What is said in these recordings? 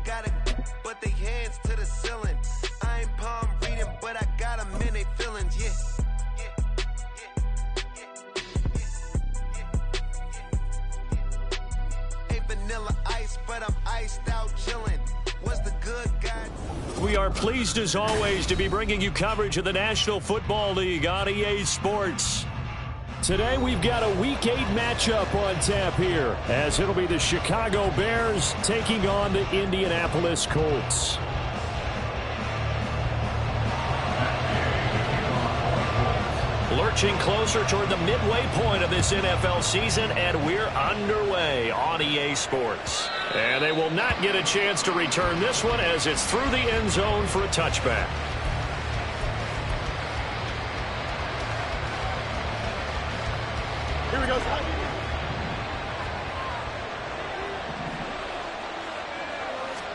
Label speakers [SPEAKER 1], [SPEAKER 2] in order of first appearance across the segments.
[SPEAKER 1] gotta but they hands to the ceiling. I ain't palm reading, but I got them in they feelings, yeah. Ain't vanilla ice, but I'm iced out chilling. What's the good guy?
[SPEAKER 2] We are pleased as always to be bringing you coverage of the National Football League on EA Sports. Today we've got a Week 8 matchup on tap here, as it'll be the Chicago Bears taking on the Indianapolis Colts. Lurching closer toward the midway point of this NFL season, and we're underway on EA Sports. And they will not get a chance to return this one as it's through the end zone for a touchback.
[SPEAKER 3] Here we go.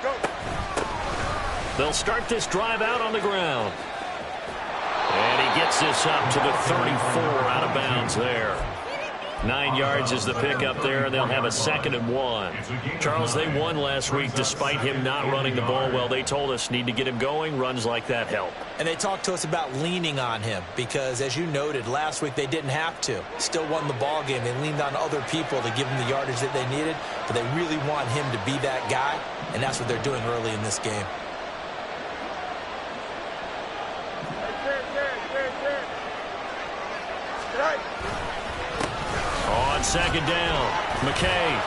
[SPEAKER 3] Go.
[SPEAKER 2] They'll start this drive out on the ground. And he gets this up to the 34 out of bounds there. 9 yards is the pickup there, and they'll have a 2nd and 1. Charles, they won last week despite him not running the ball well. They told us need to get him going. Runs like that help.
[SPEAKER 4] And they talked to us about leaning on him because, as you noted, last week they didn't have to. Still won the ball game. They leaned on other people to give them the yardage that they needed, but they really want him to be that guy, and that's what they're doing early in this game.
[SPEAKER 2] On 2nd down, McKay.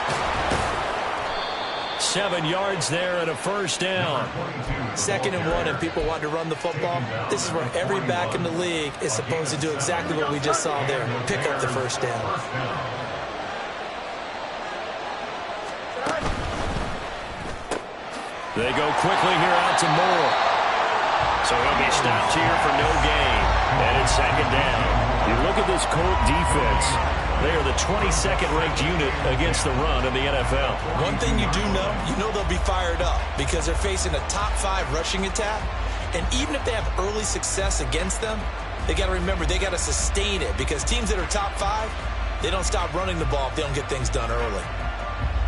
[SPEAKER 2] 7 yards there and a 1st down.
[SPEAKER 4] 2nd and 1, and people want to run the football. This is where every back in the league is supposed to do exactly what we just saw there. Pick up the 1st down.
[SPEAKER 2] They go quickly here out to Moore. So he'll be stopped here for no gain. And it's 2nd down. You look at this Colt defense. They are the 22nd ranked unit against the run in the NFL.
[SPEAKER 4] One thing you do know, they'll be fired up because they're facing a top 5 rushing attack. And even if they have early success against them, they got to remember they got to sustain it because teams that are top 5, they don't stop running the ball if they don't get things done early.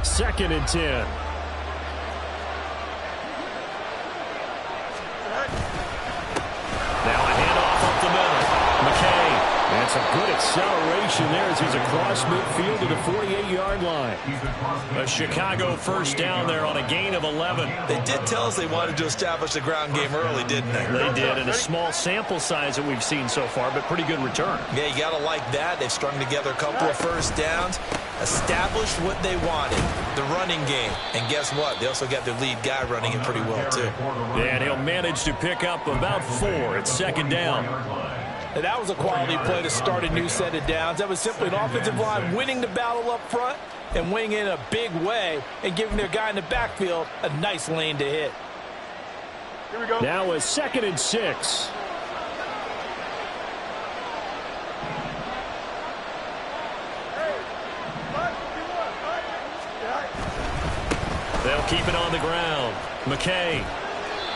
[SPEAKER 2] 2nd and 10. Now a handoff up the middle. McKay. That's a good acceleration there as he's across midfield to the 48-yard line. A Chicago 1st down there on a gain of 11.
[SPEAKER 4] They did tell us they wanted to establish the ground game early, didn't they?
[SPEAKER 2] They did, and a small sample size that we've seen so far, but pretty good return.
[SPEAKER 4] Yeah, you got to like that. They've strung together a couple of 1st downs, established what they wanted, the running game. And guess what? They also got their lead guy running it pretty well, too.
[SPEAKER 2] And he'll manage to pick up about 4 at 2nd down.
[SPEAKER 5] And that was a quality play to start a new set of downs. That was simply an offensive line winning the battle up front and winning in a big way and giving their guy in the backfield a nice lane to hit.
[SPEAKER 3] Here we go.
[SPEAKER 2] Now a 2nd and 6. They'll keep it on the ground. McKay.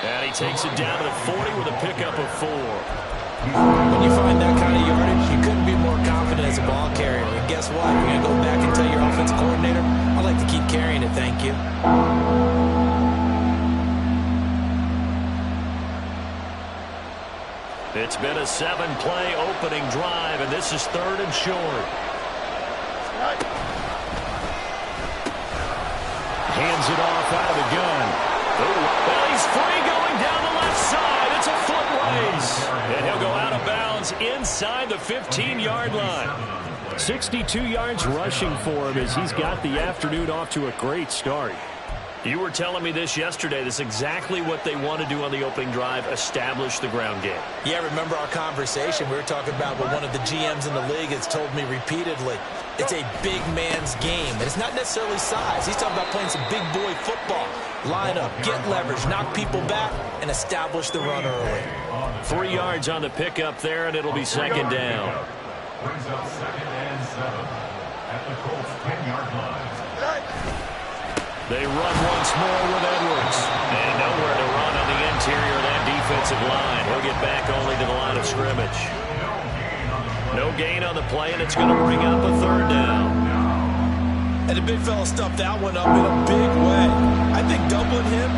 [SPEAKER 2] And he takes it down to the 40 with a pickup of 4.
[SPEAKER 4] When you find that kind of yardage, you couldn't be more confident as a ball carrier. And guess what? You're going to go back and tell your offensive coordinator, I'd like to keep carrying it, thank you.
[SPEAKER 2] It's been a 7-play opening drive, and this is 3rd and short. Hands it off out of the gun. Well, he's free going down the left side. It's a foot race. And he'll go out of bounds inside the 15-yard line. 62 yards rushing for him as he's got the afternoon off to a great start. You were telling me this yesterday. This is exactly what they want to do on the opening drive, establish the ground game.
[SPEAKER 4] Yeah, remember our conversation. We were talking about what one of the GMs in the league has told me repeatedly. It's a big man's game, and it's not necessarily size. He's talking about playing some big boy football. Line up, get leverage, knock people back, and establish the run early.
[SPEAKER 2] 3 yards on the pickup there, and it'll be 2nd down.
[SPEAKER 6] Brings up 2nd and 7 at the Colts 10-yard line.
[SPEAKER 2] They run once more with Edwards. And nowhere to run on the interior of that defensive line. He'll get back only to the line of scrimmage. No gain on the play, and it's going to bring up a 3rd down.
[SPEAKER 4] And the big fella stuffed that one up in a big way. I think doubling him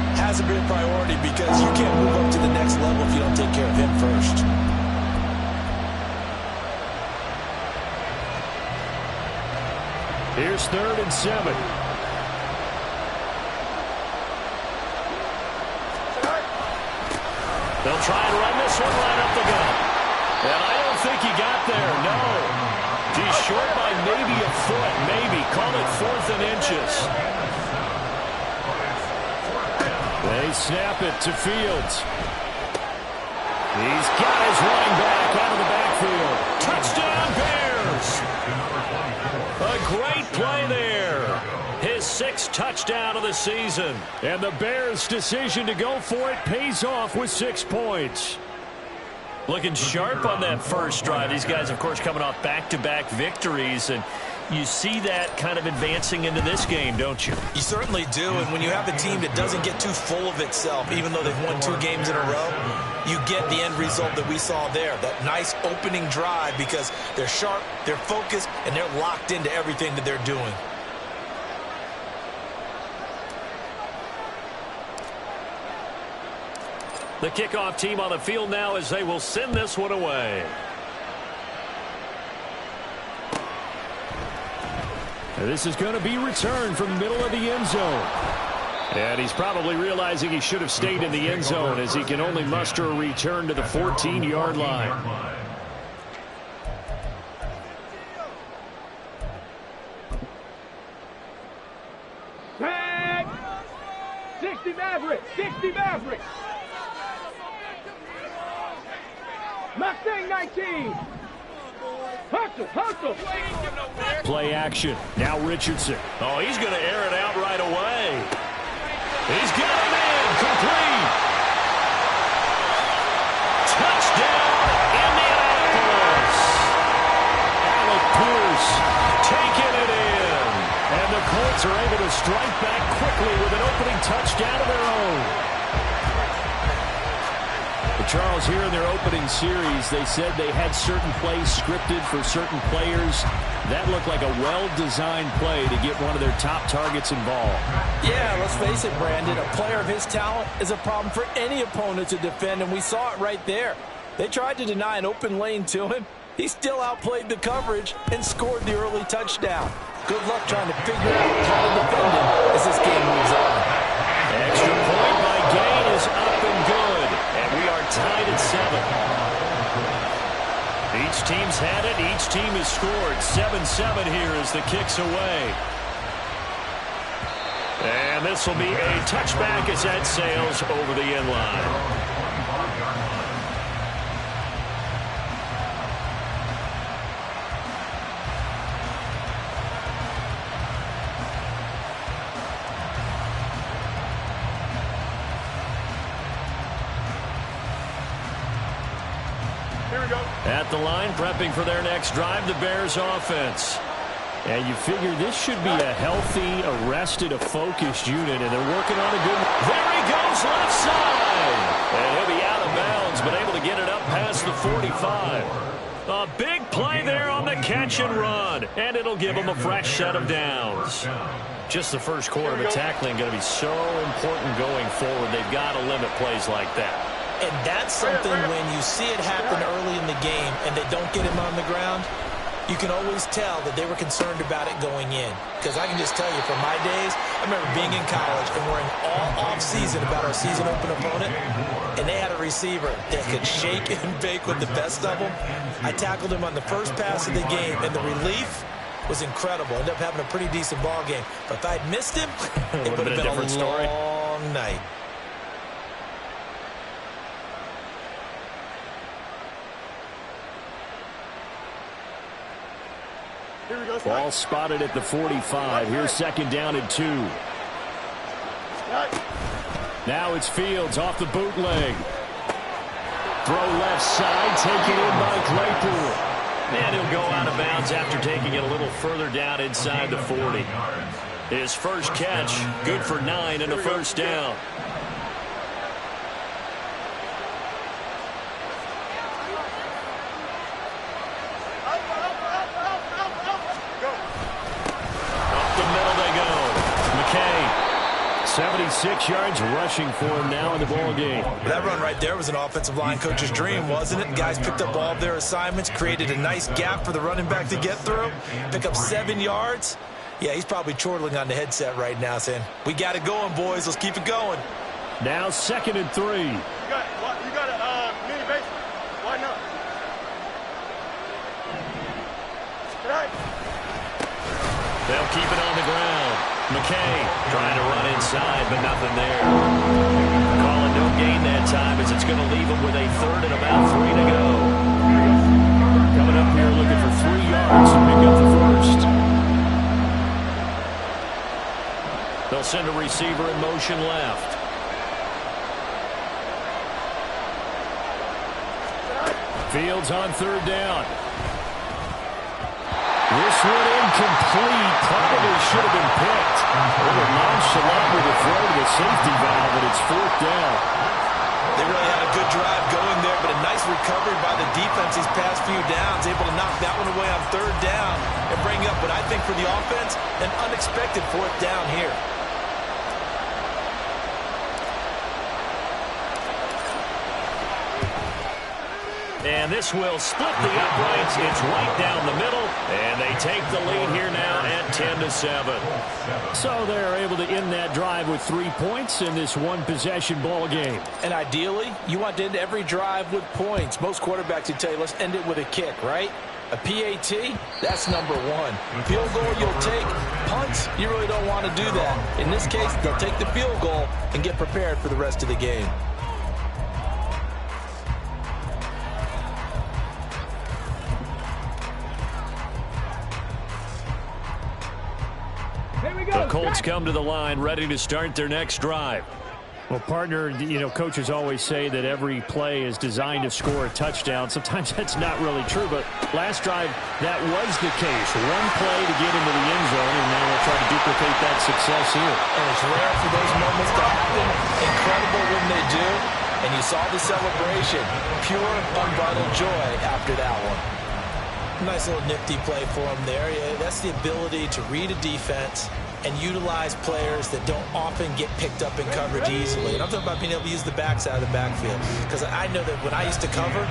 [SPEAKER 2] Here's 3rd and 7. They'll try and run this one right up the gut. And I don't think he got there, no. He's short by maybe a foot, maybe. Call it 4th and inches. They snap it to Fields. He's got his running back out of the backfield. Touchdown, Bears! A great play there. His 6th touchdown of the season. And the Bears' decision to go for it pays off with 6 points. Looking sharp on that first drive. These guys, of course, coming off back-to-back victories, and you see that kind of advancing into this game, don't you?
[SPEAKER 4] You certainly do, and when you have a team that doesn't get too full of itself, even though they've won 2 games in a row, you get the end result that we saw there, that nice opening drive, because they're sharp, they're focused, and they're locked into everything that they're doing.
[SPEAKER 2] The kickoff team on the field now as they will send this one away. This is going to be returned from the middle of the end zone. And he's probably realizing he should have stayed in the end zone as he can only muster a return to the 14-yard line.
[SPEAKER 3] Tag! 60 Maverick! 60 Maverick! Mustang 19! Hustle!
[SPEAKER 2] Play action. Now Richardson. Oh, he's going to air it out right away. He's got him in. Complete. Touchdown, Indianapolis. Alec Pierce taking it in. And the Colts are able to strike back quickly with an opening touchdown of their own. Charles, here in their opening series, they said they had certain plays scripted for certain players. That looked like a well-designed play to get one of their top targets involved.
[SPEAKER 5] Yeah, let's face it, Brandon. A player of his talent is a problem for any opponent to defend, and we saw it right there. They tried to deny an open lane to him. He still outplayed the coverage and scored the early touchdown. Good luck trying to figure out how to defend him as this game moves on.
[SPEAKER 2] Extra point by Gain is up and good. And we are tied at 7. Each team's had it. Each team has scored. 7-7 here as the kick's away. And this will be a touchback as that sails over the end line. At the line, prepping for their next drive, the Bears offense. And you figure this should be a healthy, arrested, a focused unit, and they're working on a good one. There he goes, left side. And he'll be out of bounds, but able to get it up past the 45. A big play there on the catch and run, and it'll give them a fresh set of downs. Just the first quarter, but tackling going to be so important going forward. They've got to limit plays like that.
[SPEAKER 4] And that's something when you see it happen early in the game and they don't get him on the ground, you can always tell that they were concerned about it going in. Because I can just tell you, from my days, I remember being in college and worrying all off-season about our season-open opponent, and they had a receiver that could shake and bake with the best of them. I tackled him on the first pass of the game, and the relief was incredible. Ended up having a pretty decent ball game. But if I'd missed him, it would have been a long night.
[SPEAKER 2] Ball spotted at the 45. Here's 2nd down and 2. Now it's Fields off the bootleg. Throw left side, taken in by Claypool. And he'll go out of bounds after taking it a little further down inside the 40. His first catch, good for 9 and a first down. Up the middle they go. McKay, 76 yards rushing for him now in the ball game.
[SPEAKER 4] That run right there was an offensive line coach's dream, wasn't it? Guys picked up all of their assignments, created a nice gap for the running back to get through, pick up 7 yards. Yeah, he's probably chortling on the headset right now saying, we got it going, boys. Let's keep it going.
[SPEAKER 2] Now 2nd and 3.
[SPEAKER 3] You got a mini basement. Why not?
[SPEAKER 2] They'll keep it on the ground. McKay trying to run inside, but nothing there. Calling no gain that time as it's going to leave him with a 3rd and about 3 to go. Coming up here looking for 3 yards to pick up the first. They'll send a receiver in motion left. Fields on 3rd down. This one incomplete. Probably should have been picked. A little nonchalant with a throw to the safety valve, but it's 4th down.
[SPEAKER 4] They really had a good drive going there, but a nice recovery by the defense these past few downs. Able to knock that one away on 3rd down and bring up what I think for the offense, an unexpected 4th down here.
[SPEAKER 2] And this will split the uprights. It's right down the middle. And they take the lead here now at 10-7. So they're able to end that drive with 3 points in this one-possession ball game.
[SPEAKER 5] And ideally, you want to end every drive with points. Most quarterbacks would tell you, let's end it with a kick, right? A PAT, that's number 1. Field goal you'll take. Punts, you really don't want to do that. In this case, they'll take the field goal and get prepared for the rest of the game.
[SPEAKER 2] The Colts come to the line, ready to start their next drive. Well, partner, you know, coaches always say that every play is designed to score a touchdown. Sometimes that's not really true, but last drive, that was the case. One play to get into the end zone, and now they'll try to duplicate that success here.
[SPEAKER 4] And it's rare for those moments to happen. Incredible when they do. And you saw the celebration. Pure, unbridled joy after that one. Nice little nifty play for him there. Yeah, that's the ability to read a defense and utilize players that don't often get picked up in coverage easily. And I'm talking about being able to use the backside of the backfield. Because I know that when I used to cover,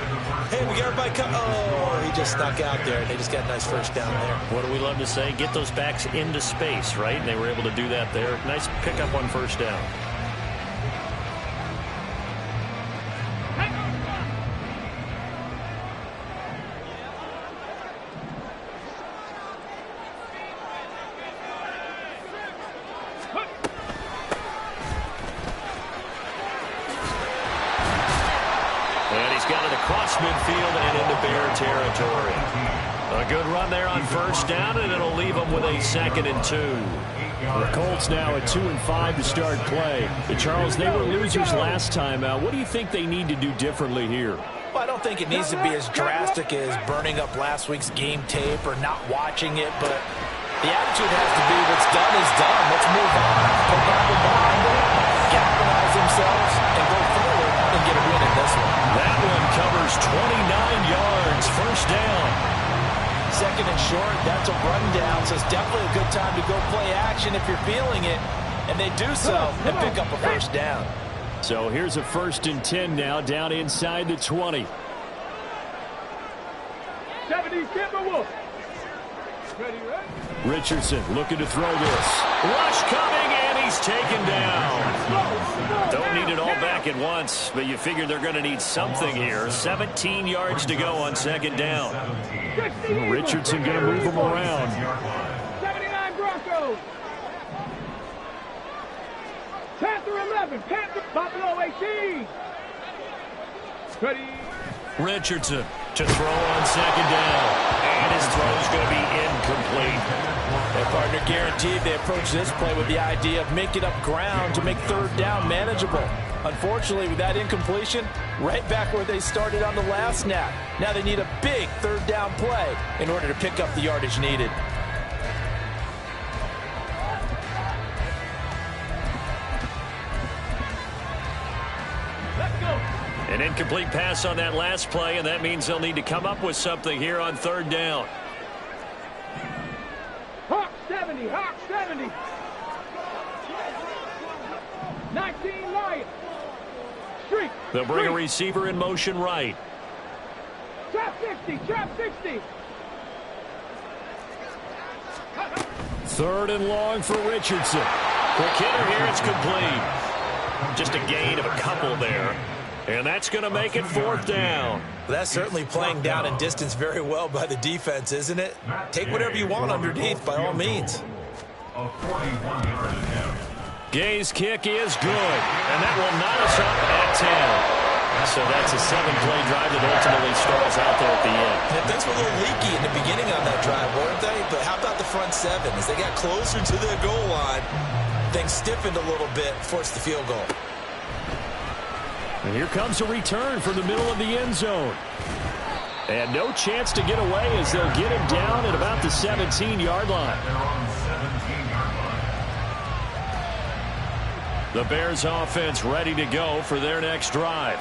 [SPEAKER 4] hey, we got everybody come. Oh, he just snuck out there, and they just got a nice first down there.
[SPEAKER 2] What do we love to say? Get those backs into space, right? And they were able to do that there. Nice pickup on 1st down. Midfield and into Bear territory. A good run there on 1st down, and it'll leave them with a 2nd and 2. The Colts now at 2-5 to start play. But Charles, they were losers last time out. What do you think they need to do differently here?
[SPEAKER 5] Well, I don't think it needs to be as drastic as burning up last week's game tape or not watching it, but the attitude has to be what's done is done. Let's move on. Put Bible behind it, galvanize themselves, and go forward and get a win in this one.
[SPEAKER 2] That one covers 29 yards. 1st down.
[SPEAKER 5] 2nd and short, that's a rundown, so it's definitely a good time to go play action if you're feeling it. And they do so and pick up a 1st down.
[SPEAKER 2] So here's a 1st and 10 now, down inside the 20.
[SPEAKER 3] 70 Timberwolves.
[SPEAKER 2] Richardson looking to throw this. Rush coming, and he's taken down. Don't need it all back at once, but you figure they're going to need something here. 17 yards to go on 2nd down. Richardson going to move him around.
[SPEAKER 3] 79 Broncos. Panther 11. Panther Buffalo 18. Ready.
[SPEAKER 2] Richardson to throw on 2nd down. And his throw is going to be incomplete.
[SPEAKER 5] Their partner guaranteed they approach this play with the idea of making up ground to make 3rd down manageable. Unfortunately, with that incompletion, right back where they started on the last snap. Now they need a big 3rd down play in order to pick up the yardage needed.
[SPEAKER 2] An incomplete pass on that last play, and that means they'll need to come up with something here on 3rd down.
[SPEAKER 3] Hawk 70. Hawk 70. 19 Lions. Streak.
[SPEAKER 2] They'll bring a receiver in motion right.
[SPEAKER 3] Trap 60. Trap 60.
[SPEAKER 2] Third and long for Richardson. Quick hitter here. It's complete. Just a gain of a couple there. And that's going to make it fourth down.
[SPEAKER 4] That's certainly playing down and distance very well by the defense, isn't it? Take whatever you want underneath, by all means.
[SPEAKER 6] A 41-yard attempt.
[SPEAKER 2] Gay's kick is good, and that will knot us up at 10. So that's a 7-play drive that ultimately stalls out there at the end.
[SPEAKER 4] And things were a little leaky in the beginning on that drive, weren't they? But how about the front seven? As they got closer to their goal line, things stiffened a little bit, forced the field goal.
[SPEAKER 2] And here comes a return from the middle of the end zone. And no chance to get away as they'll get him down at about the 17-yard line.
[SPEAKER 6] They're on 17-yard line.
[SPEAKER 2] The Bears offense ready to go for their next drive.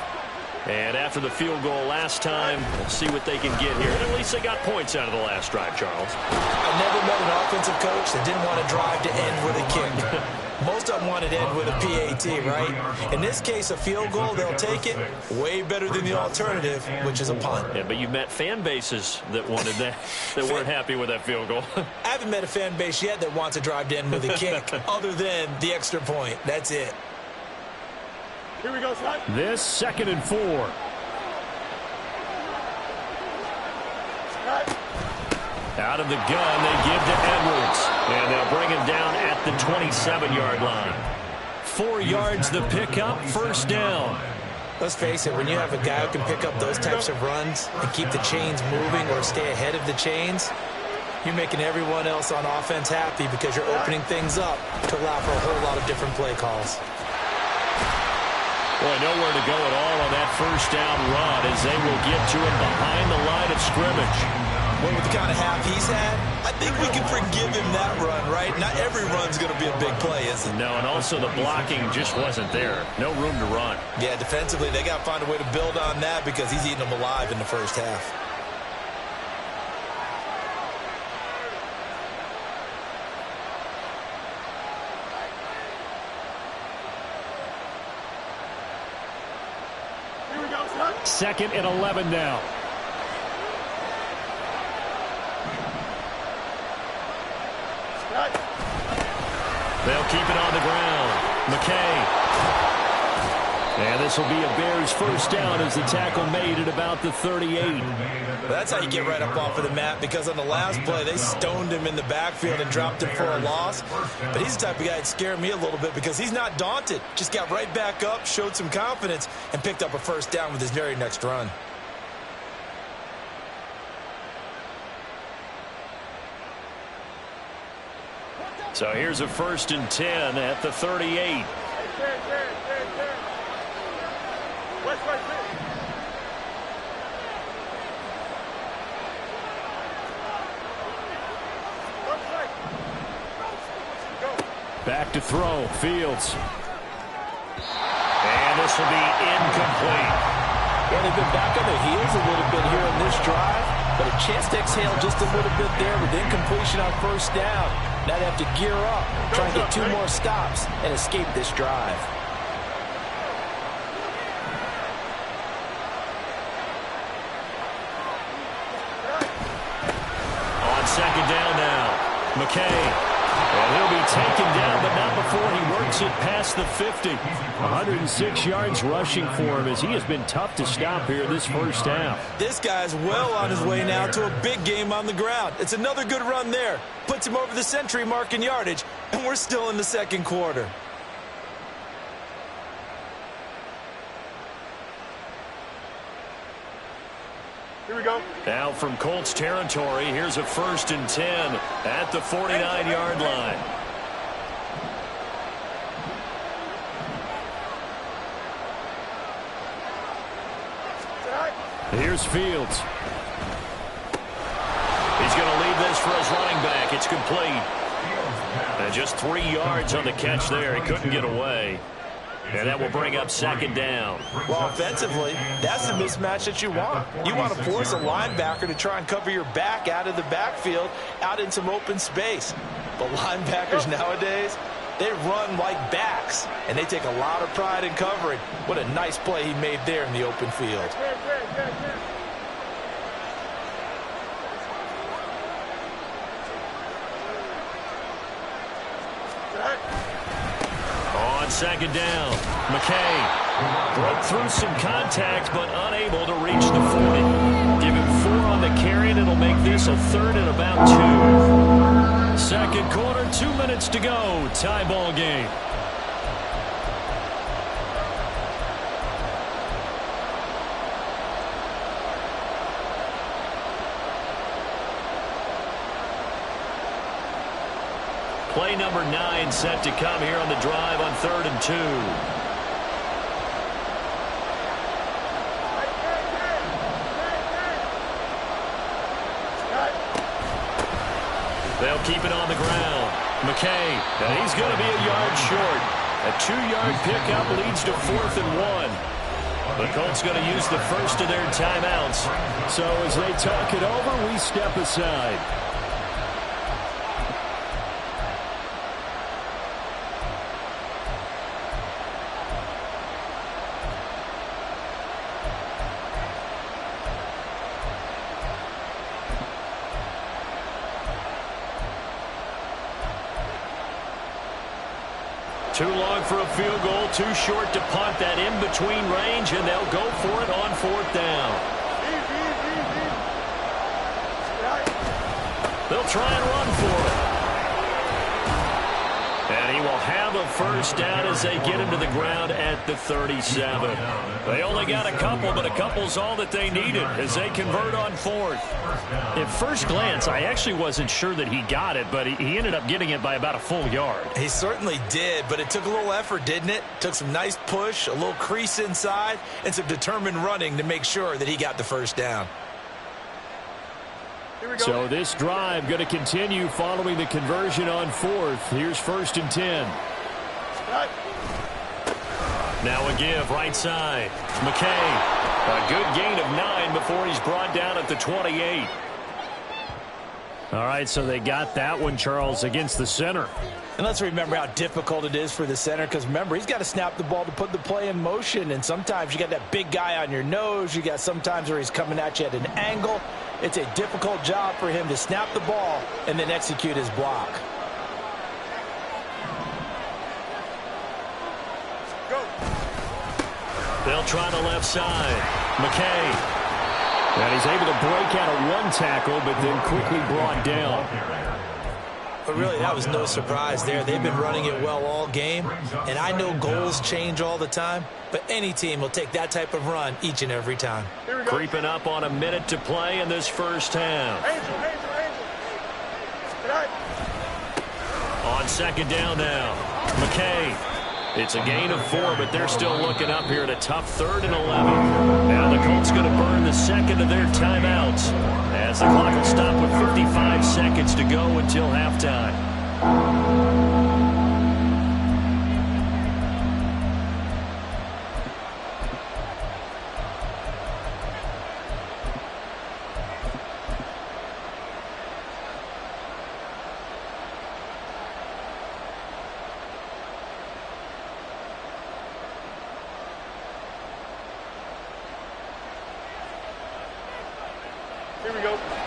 [SPEAKER 2] And after the field goal last time, we'll see what they can get here. And at least they got points out of the last drive, Charles.
[SPEAKER 4] I never met an offensive coach that didn't want to drive to end with a kick. Most of them wanted to end with a PAT, right? In this case, a field goal, they'll take it. Way better than the alternative, which is a punt.
[SPEAKER 2] Yeah, but you met fan bases that wanted that, that weren't happy with that field goal.
[SPEAKER 4] I haven't met a fan base yet that wants to drive to end with a kick, other than the extra point. That's it.
[SPEAKER 3] Here we go, son.
[SPEAKER 2] This 2nd and 4. Out of the gun, they give to Edwards. And they'll bring him down at the 27-yard line. 4 yards the pickup, first down.
[SPEAKER 4] Let's face it, when you have a guy who can pick up those types of runs and keep the chains moving or stay ahead of the chains, you're making everyone else on offense happy because you're opening things up to allow for a whole lot of different play calls.
[SPEAKER 2] Boy, nowhere to go at all on that first down run as they will get to him behind the line of scrimmage.
[SPEAKER 4] Well, with the kind of half he's had, I think we can forgive him that run, right? Not every run's going to be a big play, is it?
[SPEAKER 2] No, and also the blocking just wasn't there. No room to run.
[SPEAKER 4] Yeah, defensively, they got to find a way to build on that because he's eating them alive in the first half.
[SPEAKER 3] Here we go, son.
[SPEAKER 2] 2nd and 11 now. They'll keep it on the ground. McKay. And this will be a Bears first down as the tackle made at about the 38.
[SPEAKER 4] That's how you get right up off of the mat, because on the last play, they stoned him in the backfield and dropped him for a loss. But he's the type of guy that scared me a little bit because he's not daunted. Just got right back up, showed some confidence, and picked up a first down with his very next run.
[SPEAKER 2] So here's a 1st and 10 at the 38. Back to throw, Fields. And this will be incomplete.
[SPEAKER 5] Well, they've been back on their heels a little bit here in this drive, but a chance to exhale just a little bit there with incompletion on first down. Now they have to gear up, try and get 2 more stops, and escape this drive.
[SPEAKER 2] On 2nd down now, McKay. And he'll be taken down, but not before he works it past the 50. 106 yards rushing for him as he has been tough to stop here this first half.
[SPEAKER 4] This guy's well on his way now to a big game on the ground. It's another good run there. Puts him over the century mark in yardage, and we're still in the 2nd quarter.
[SPEAKER 3] Here we go.
[SPEAKER 2] Now from Colts territory, here's a 1st and 10 at the 49-yard line. Here's Fields. He's going to leave this for his running back. It's complete. And just 3 yards on the catch there. He couldn't get away. And that will bring up 2nd down.
[SPEAKER 4] Well, offensively, that's the mismatch that you want. You want to force a linebacker to try and cover your back out of the backfield, out in some open space. But linebackers nowadays, they run like backs, and they take a lot of pride in covering. What a nice play he made there in the open field.
[SPEAKER 2] second down. McKay broke through some contact, but unable to reach the 40. Give him 4 on the carry, and it'll make this a 3rd and about 2. Second quarter, 2 minutes to go. Tie ball game. Play number 9 set to come here on the drive on 3rd and 2. They'll keep it on the ground. McKay, and he's going to be a yard short. A 2-yard pickup leads to 4th and 1. The Colts going to use the first of their timeouts.
[SPEAKER 7] So as they talk it over, we step aside.
[SPEAKER 2] Too long for a field goal, too short to punt that in-between range, and they'll go for it on 4th down. They'll try and run for it. And he will have a first down as they get him to the ground at the 37. They only got a couple, but a couple's all that they needed as they convert on 4th.
[SPEAKER 7] At first glance, I actually wasn't sure that he got it, but he ended up getting it by about a full yard.
[SPEAKER 4] He certainly did, but it took a little effort, didn't it? Took some nice push, a little crease inside, and some determined running to make sure that he got the first down.
[SPEAKER 7] So this drive going to continue following the conversion on 4th. Here's 1st and 10.
[SPEAKER 2] Now a give right side. McKay, a good gain of 9 before he's brought down at the 28.
[SPEAKER 7] All right, so they got that one, Charles, against the center.
[SPEAKER 5] And let's remember how difficult it is for the center, because remember, he's got to snap the ball to put the play in motion, and sometimes you got that big guy on your nose. You got sometimes where he's coming at you at an angle. It's a difficult job for him to snap the ball and then execute his block.
[SPEAKER 2] They'll try the left side. McKay.
[SPEAKER 7] And he's able to break out of 1 tackle, but then quickly brought down.
[SPEAKER 4] But really, that was no surprise there. They've been running it well all game, and I know goals change all the time, but any team will take that type of run each and every time.
[SPEAKER 2] Creeping up on a minute to play in this first half. On second down now. McKay. It's a gain of 4, but they're still looking up here at a tough 3rd and 11. Now the Colts going to burn the second of their timeouts as the clock will stop with 55 seconds to go until halftime.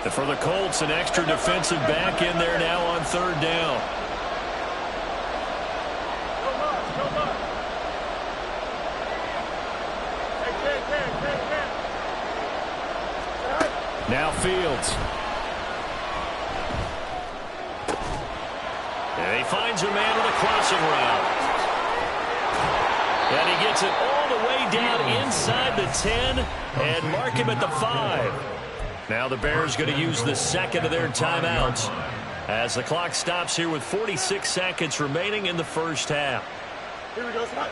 [SPEAKER 2] And for the Colts, an extra defensive back in there now on 3rd down.
[SPEAKER 7] Now Fields.
[SPEAKER 2] And he finds a man with a crossing route. And he gets it all the way down inside the 10 and mark him at the 5. Now the Bears going to use the second of their timeouts as the clock stops here with 46 seconds remaining in the first half.
[SPEAKER 3] Here we go, Scott.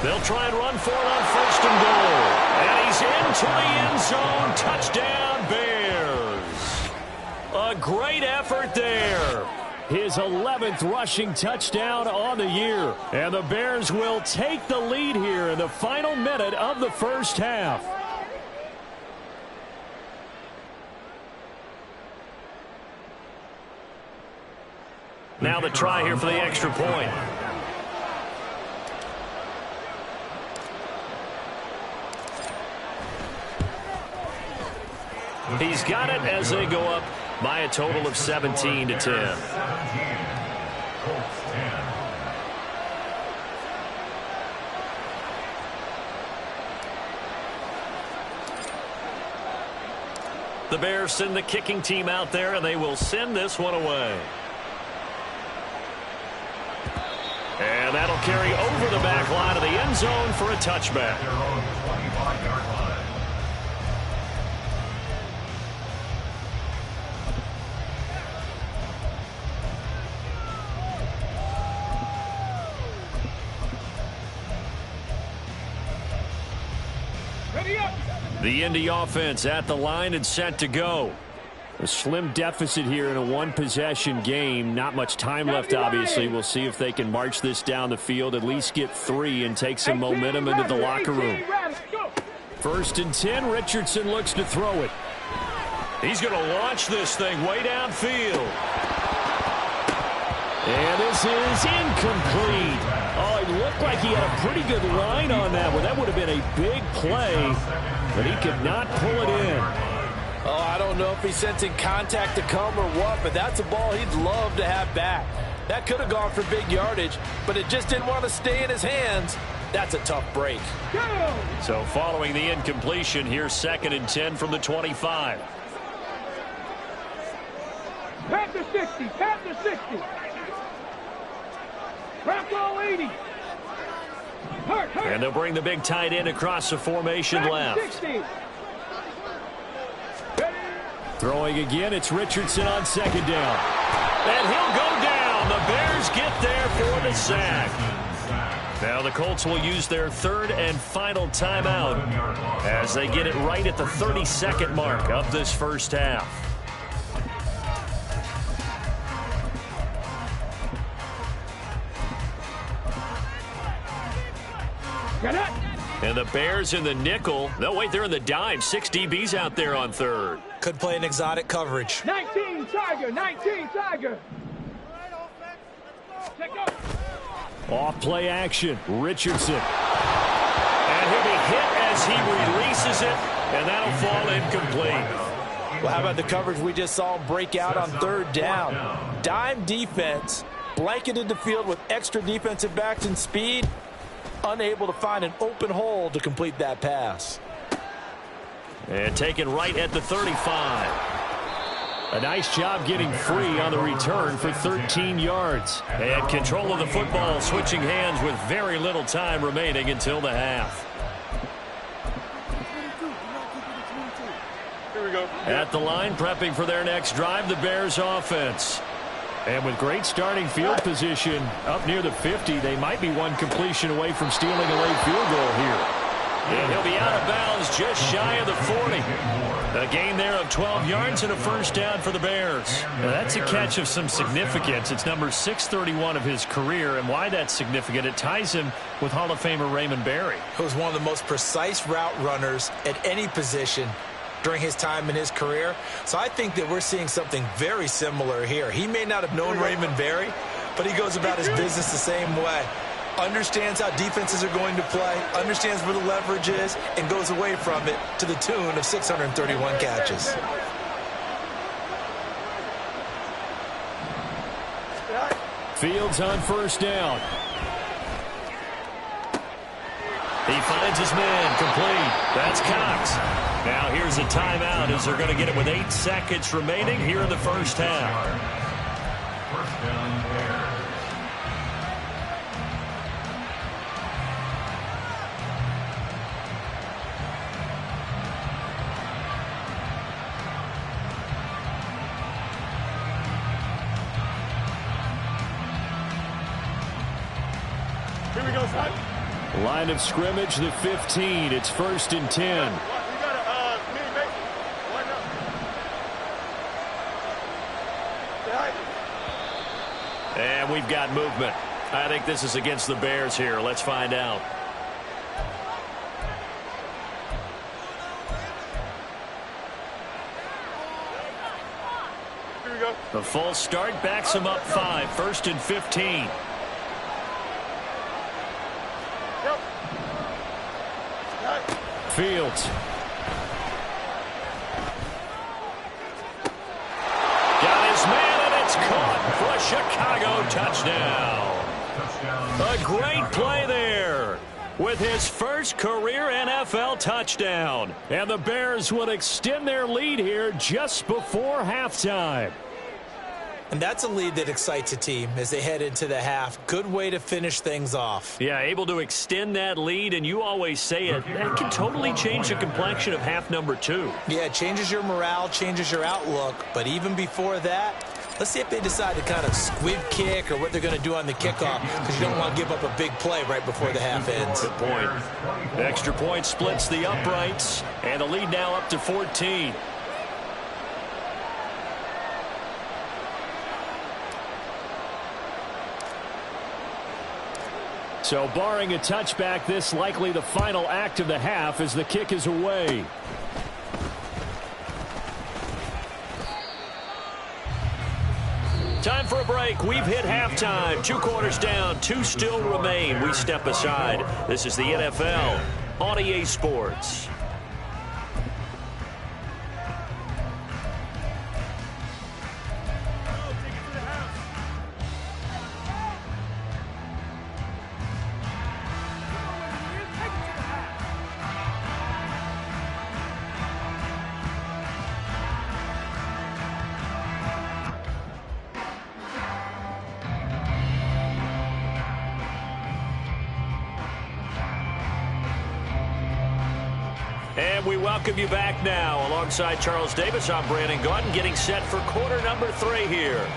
[SPEAKER 2] They'll try and run for it on 1st and goal. And he's into the end zone. Touchdown, Bears. A great effort there.
[SPEAKER 7] His 11th rushing touchdown on the year. And the Bears will take the lead here in the final minute of the first half.
[SPEAKER 2] Now the try here for the extra point. He's got it as they go up by a total of 17 to 10.
[SPEAKER 6] 17. Colts 10.
[SPEAKER 2] The Bears send the kicking team out there, and they will send this one away. And that'll carry over the back line of the end zone for a touchback.
[SPEAKER 6] Their own 25-yard line.
[SPEAKER 2] The Indy offense at the line and set to go.
[SPEAKER 7] A slim deficit here in a one-possession game. Not much time left, obviously. We'll see if they can march this down the field, at least get 3 and take some momentum into the locker room. 1st and 10, Richardson looks to throw it.
[SPEAKER 2] He's going to launch this thing way downfield.
[SPEAKER 7] And this is incomplete. Oh, it looked like he had a pretty good line on that one. That would have been a big play, but he could not pull it in.
[SPEAKER 5] Oh, I don't know if he's sensing contact to come or what, but that's a ball he'd love to have back. That could have gone for big yardage, but it just didn't want to stay in his hands. That's a tough break.
[SPEAKER 2] So following the incompletion, here's 2nd and 10 from the 25.
[SPEAKER 3] Panther 60, Panther 60. Rockwell 80. Hurt.
[SPEAKER 2] And they'll bring the big tight end across the formation left.
[SPEAKER 3] 60.
[SPEAKER 7] Throwing again, it's Richardson on 2nd down.
[SPEAKER 2] And he'll go down. The Bears get there for the sack. Now the Colts will use their 3rd and final timeout as they get it right at the 32nd mark of this first half. And the Bears in the nickel. No, wait, they're in the dime. 6 DBs out there on 3rd.
[SPEAKER 4] Could play an exotic coverage.
[SPEAKER 3] 19 Tiger, 19 Tiger.
[SPEAKER 7] Off play action, Richardson.
[SPEAKER 2] And he'll be hit as he releases it, and that'll fall incomplete.
[SPEAKER 5] Well, how about the coverage we just saw him break out on 3rd down? Dime defense, blanketed the field with extra defensive backs and speed. Unable to find an open hole to complete that pass.
[SPEAKER 2] And taken right at the 35.
[SPEAKER 7] A nice job getting free on the return for 13 yards.
[SPEAKER 2] And control of the football, switching hands with very little time remaining until the half.
[SPEAKER 3] Here we go.
[SPEAKER 2] At the line, prepping for their next drive, the Bears offense.
[SPEAKER 7] And with great starting field position up near the 50, they might be one completion away from stealing a late field goal here.
[SPEAKER 2] And he'll be out of bounds just shy of the 40. A gain there of 12 yards and a first down for the Bears.
[SPEAKER 7] Now that's a catch of some significance. It's number 631 of his career, and why that's significant, it ties him with Hall of Famer Raymond Berry.
[SPEAKER 4] Who was one of the most precise route runners at any position during his time in his career. So I think that we're seeing something very similar here. He may not have known Raymond Berry, but he goes about his business the same way. Understands how defenses are going to play, understands where the leverage is, and goes away from it to the tune of 631 catches.
[SPEAKER 7] Fields on 1st down.
[SPEAKER 2] He finds his man, complete. That's Cox. Now here's a timeout as they're going to get it with 8 seconds remaining here in the first half.
[SPEAKER 6] First down, Bears.
[SPEAKER 3] Here we go, son.
[SPEAKER 7] Line of scrimmage, the 15. It's 1st and 10.
[SPEAKER 3] We got a mini base. Why not?
[SPEAKER 2] And we've got movement. I think this is against the Bears here. Let's find out.
[SPEAKER 3] Here we go.
[SPEAKER 2] The full start backs him up 5. 1st and 15.
[SPEAKER 3] Yep.
[SPEAKER 7] Fields.
[SPEAKER 2] It's caught for a Chicago touchdown. A great play there with his first career NFL touchdown. And the Bears will extend their lead here just before halftime.
[SPEAKER 4] And that's a lead that excites a team as they head into the half. Good way to finish things off.
[SPEAKER 2] Yeah, able to extend that lead, and you always say it, that can totally change the complexion of half number 2.
[SPEAKER 4] Yeah, it changes your morale, changes your outlook. But even before that, let's see if they decide to kind of squib kick or what they're going to do on the kickoff, because you don't want to give up a big play right before the half ends.
[SPEAKER 2] Good point. Extra point splits the uprights, and the lead now up to 14.
[SPEAKER 7] So barring a touchback, this likely the final act of the half as the kick is away.
[SPEAKER 2] Time for a break. We've hit halftime. 2 quarters down. 2 still remain. We step aside. This is the NFL on EA Sports. And we welcome you back now. Alongside Charles Davis, I'm Brandon Gaudin, getting set for quarter number 3 here.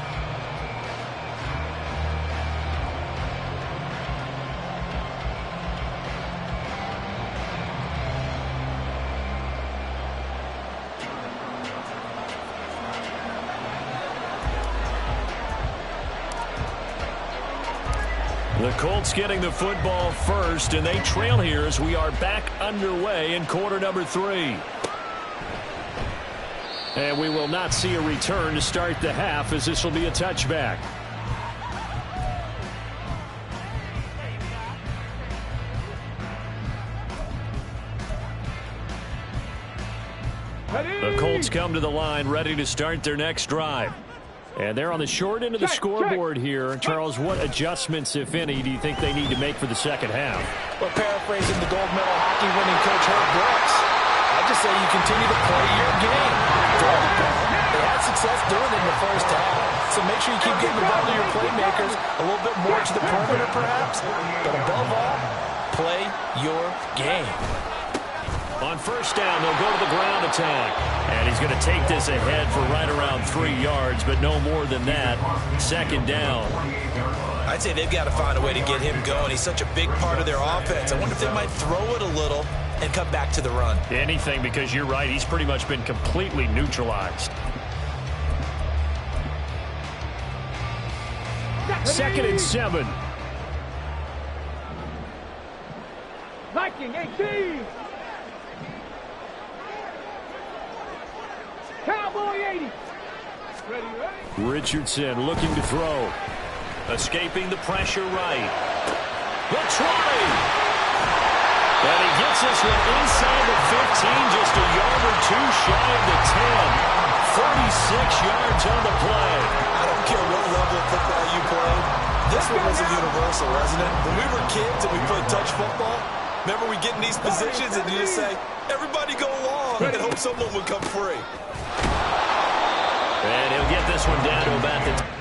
[SPEAKER 2] The Colts getting the football first, and they trail here as we are back underway in quarter number 3.
[SPEAKER 7] And we will not see a return to start the half, as this will be a touchback.
[SPEAKER 2] The Colts come to the line ready to start their next drive.
[SPEAKER 7] And they're on the short end of the scoreboard here. Charles, what adjustments, if any, do you think they need to make for the second half?
[SPEAKER 5] Well, paraphrasing the gold medal hockey winning coach Herb Brooks, I just say you continue to play your game. Throw the ball. They had success doing it in the first half. So make sure you keep getting the ball to your playmakers, a little bit more to the perimeter perhaps. But above all, play your game.
[SPEAKER 2] On first down, they'll go to the ground attack. And he's going to take this ahead for right around 3 yards, but no more than that. Second down.
[SPEAKER 4] I'd say they've got to find a way to get him going. He's such a big part of their offense. I wonder if they might throw it a little and come back to the run.
[SPEAKER 2] Anything, because you're right. He's pretty much been completely neutralized.
[SPEAKER 7] Second and 7.
[SPEAKER 3] Viking 18. Cowboy 80. Ready.
[SPEAKER 7] Richardson looking to throw.
[SPEAKER 2] Escaping the pressure right. The try. And he gets this one inside the 15, just a yard or 2 shy of the 10. 46 yards on the play.
[SPEAKER 4] I don't care what level of football you play. This one was a universal, wasn't it? When we were kids and we played touch football, remember we get in these positions and you just say, everybody go along, and hope someone would come free.
[SPEAKER 2] And he'll get this one down to about the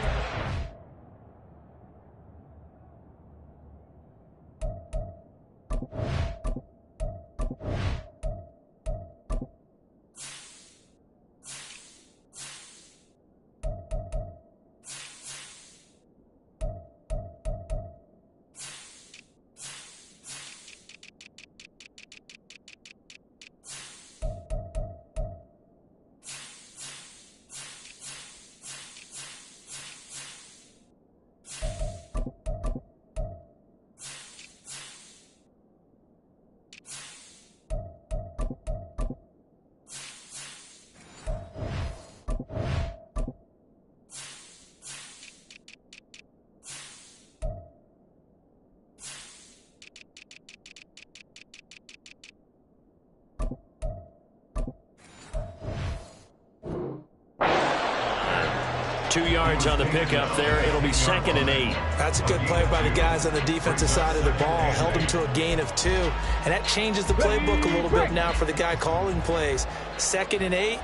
[SPEAKER 2] 2 yards on the pickup there. It'll be 2nd and 8.
[SPEAKER 4] That's a good play by the guys on the defensive side of the ball. Held them to a gain of 2. And that changes the playbook a little bit now for the guy calling plays. 2nd and 8.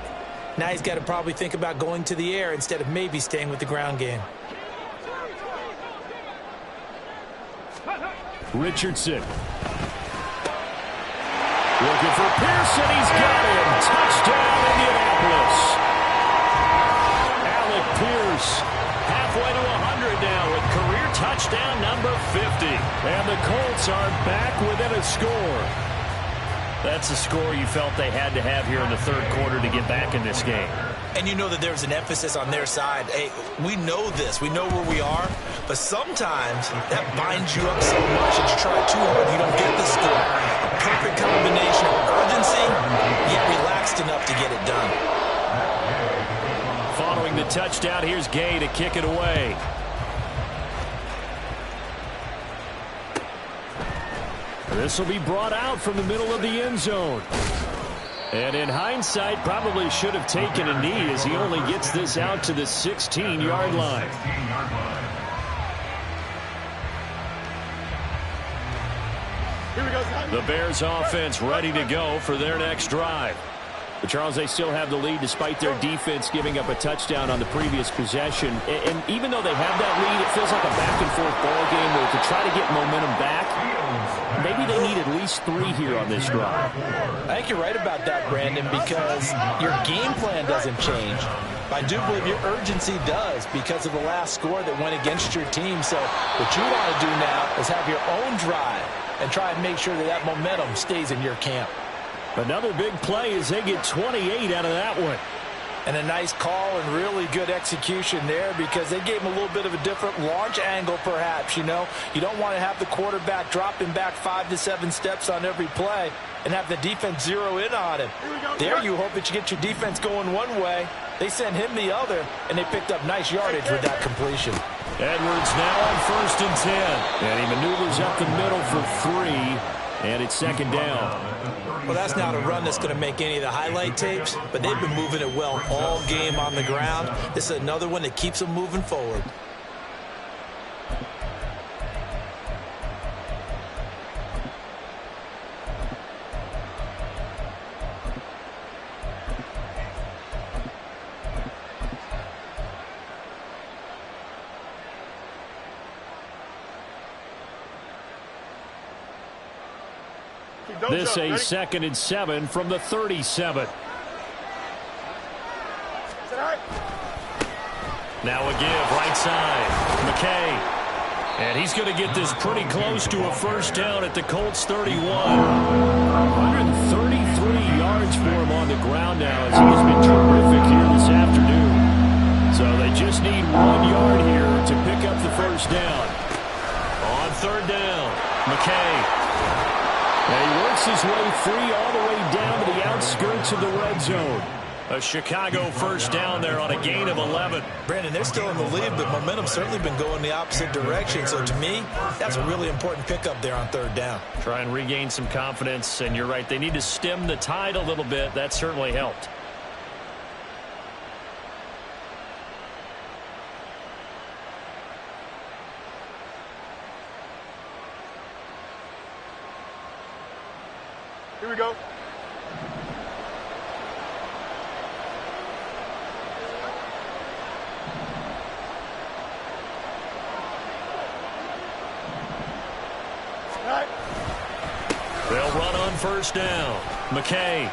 [SPEAKER 4] Now he's got to probably think about going to the air instead of maybe staying with the ground game.
[SPEAKER 7] Richardson. Looking for Pearson. He's got him. Touchdown, Indianapolis. Alec Pierce halfway to 100 now with career touchdown number 50. And the Colts are back within a score.
[SPEAKER 2] That's a score you felt they had to have here in the third quarter to get back in this game.
[SPEAKER 4] And you know that there's an emphasis on their side. Hey, we know this. We know where we are. But sometimes that binds you up so much that you try too hard, you don't get the score. A perfect combination of urgency, yet relaxed enough to get it done.
[SPEAKER 2] Following the touchdown, here's Gay to kick it away.
[SPEAKER 7] This will be brought out from the middle of the end zone. And in hindsight, probably should have taken a knee as he only gets this out to the 16-yard line. The Bears offense ready to go for their next drive. But Charles, they still have the lead despite their defense giving up a touchdown on the previous possession. And even though they have that lead, it feels like a back-and-forth ball game where to try to get momentum back, maybe they need at least 3 here on this drive.
[SPEAKER 5] I think you're right about that, Brandon, because your game plan doesn't change. I do believe your urgency does because of the last score that went against your team. So what you want to do now is have your own drive and try and make sure that that momentum stays in your camp.
[SPEAKER 7] Another big play as they get 28 out of that one.
[SPEAKER 5] And a nice call and really good execution there because they gave him a little bit of a different launch angle perhaps, you know. You don't want to have the quarterback dropping back 5 to 7 steps on every play and have the defense zero in on him. There you hope that you get your defense going one way. They sent him the other, and they picked up nice yardage with that completion.
[SPEAKER 7] Edwards now on 1st and 10. And he maneuvers up the middle for 3, and it's 2nd down.
[SPEAKER 4] Well, that's not a run that's going to make any of the highlight tapes, but they've been moving it well all game on the ground. This is another one that keeps them moving forward.
[SPEAKER 7] This a 2nd and 7 from the 37. Now a give, right side. McKay. And he's going to get this pretty close to a first down at the Colts 31. 133 yards for him on the ground now as he has been terrific here this afternoon. So they just need 1 yard here to pick up the first down. On 3rd down, McKay. And he works his way free all the way down to the outskirts of the red zone. A Chicago first down there on a gain of 11.
[SPEAKER 4] Brandon, they're still in the lead, but momentum's certainly been going the opposite direction. So to me, that's a really important pickup there on 3rd down.
[SPEAKER 2] Try and regain some confidence, and you're right, they need to stem the tide a little bit. That certainly helped.
[SPEAKER 3] Here we go.
[SPEAKER 2] They'll run on 1st down. McKay.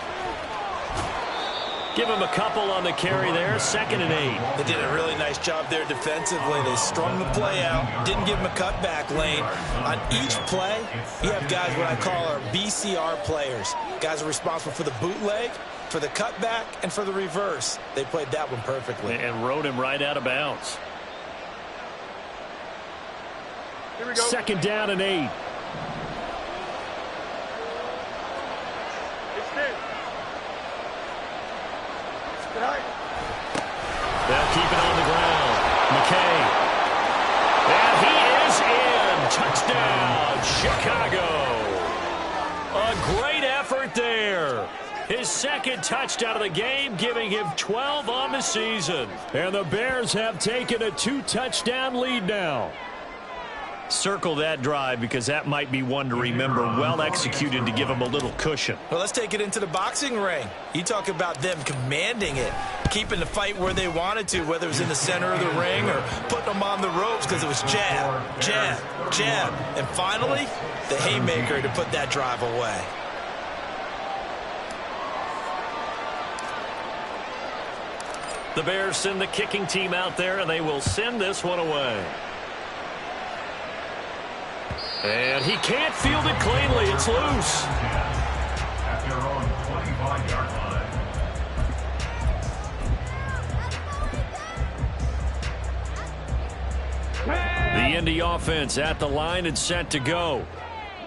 [SPEAKER 2] Give him a couple on the carry there. 2nd and 8.
[SPEAKER 4] They did a really nice job there defensively. They strung the play out, didn't give him a cutback lane. On each play, you have guys what I call our BCR players. Guys are responsible for the bootleg, for the cutback, and for the reverse. They played that one perfectly.
[SPEAKER 2] And rode him right out of bounds.
[SPEAKER 3] Here we go.
[SPEAKER 7] 2nd down and 8.
[SPEAKER 2] They'll keep it on the ground. McKay. And he is in. Touchdown, Chicago. A great effort there. His second touchdown of the game, giving him 12 on the season.
[SPEAKER 7] And the Bears have taken a 2-touchdown lead now.
[SPEAKER 2] Circle that drive because that might be one to remember. Well executed to give him a little cushion.
[SPEAKER 4] Well, let's take it into the boxing ring. You talk about them commanding it, keeping the fight where they wanted to, whether it was in the center of the ring or putting them on the ropes because it was jab, jab, jab. And finally, the haymaker to put that drive away.
[SPEAKER 2] The Bears send the kicking team out there, and they will send this one away. And he can't field it cleanly. It's loose.
[SPEAKER 6] At their own 25-yard line.
[SPEAKER 2] The Indy offense at the line and set to go.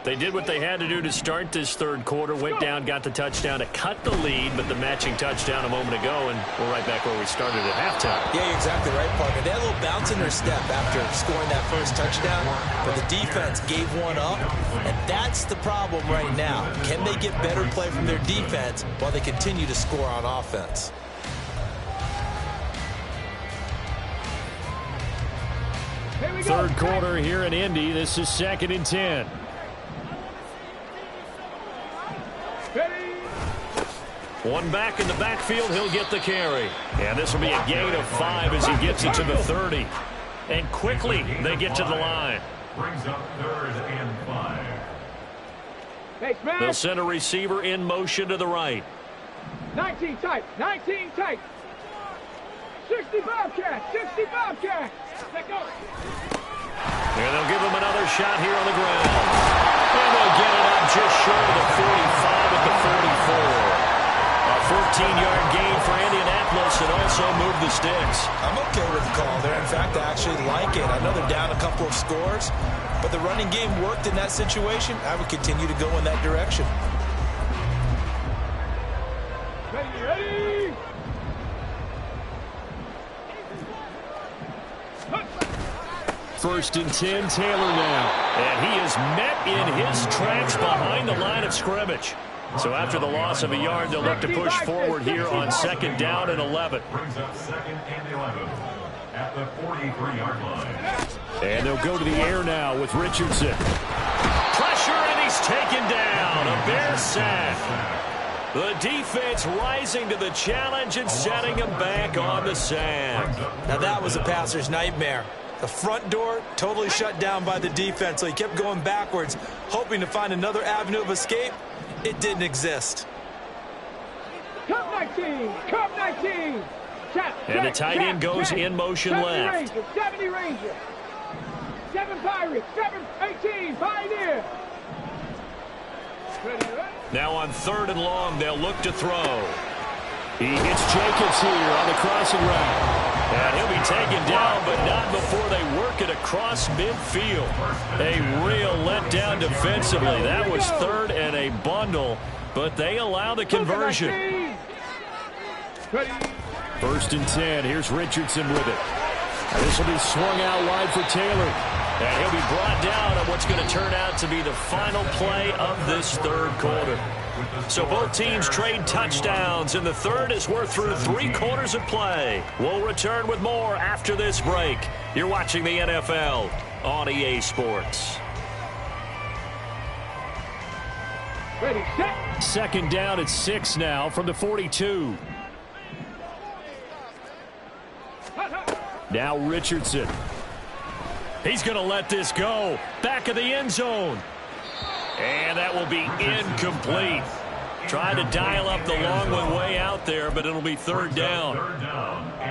[SPEAKER 2] They did what they had to do to start this third quarter. Went down, got the touchdown to cut the lead, but the matching touchdown a moment ago, and we're right back where we started at halftime.
[SPEAKER 4] Yeah, you're exactly right, partner. They had a little bounce in their step after scoring that first touchdown, but the defense gave one up, and that's the problem right now. Can they get better play from their defense while they continue to score on offense?
[SPEAKER 7] Third quarter here in Indy. This is 2nd and 10.
[SPEAKER 2] One back in the backfield, he'll get the carry. And this will be a gain of 5 as he gets it to the 30. And quickly, they get to the line.
[SPEAKER 6] Brings up 3rd and 5.
[SPEAKER 2] They'll send a receiver in motion to the right.
[SPEAKER 3] 19 tight, 19 tight. 60 Bobcat, 60 Bobcat. Let go.
[SPEAKER 2] And they'll give him another shot here on the ground. And they'll get it up just short of the 45 at the 44. A 14-yard gain for Indianapolis and also move the sticks.
[SPEAKER 4] I'm okay with the call there. In fact, I actually like it. I know they're down a couple of scores, but the running game worked in that situation. I would continue to go in that direction.
[SPEAKER 3] Ready.
[SPEAKER 7] 1st and 10, Taylor now.
[SPEAKER 2] And he is met in his tracks behind the line of scrimmage. So after the loss of a yard, they'll look to push forward here on 2nd down and 11.
[SPEAKER 6] Brings up 2nd and 11 at the 43-yard line.
[SPEAKER 7] And they'll go to the air now with Richardson.
[SPEAKER 2] Pressure, and he's taken down. A Bear sack. The defense rising to the challenge and setting him back on the sack.
[SPEAKER 4] Now that was a passer's nightmare. The front door totally shut down by the defense, so he kept going backwards, hoping to find another avenue of escape. It didn't exist.
[SPEAKER 3] Come 19, come 19.
[SPEAKER 2] And the tight end goes in motion left.
[SPEAKER 3] 70 Ranger. 7 Pirates, 7 18 Pioneer.
[SPEAKER 2] Now on 3rd and long, they'll look to throw.
[SPEAKER 7] He hits Jacobs here on the crossing route.
[SPEAKER 2] And he'll be taken down, but not before they work it across midfield. A real letdown defensively. That was 3rd and a bundle, but they allow the conversion.
[SPEAKER 7] 1st and 10. Here's Richardson with it. This will be swung out wide for Taylor.
[SPEAKER 2] And he'll be brought down on what's going to turn out to be the final play of this third quarter. So both teams trade touchdowns in the third as we're through 3 quarters of play. We'll return with more after this break. You're watching the NFL on EA Sports.
[SPEAKER 3] Ready, set.
[SPEAKER 7] 2nd down at 6 now from the 42. Now Richardson.
[SPEAKER 2] He's going to let this go. Back of the end zone. And that will be incomplete. Trying to dial up the long one way out there, but it'll be 3rd down.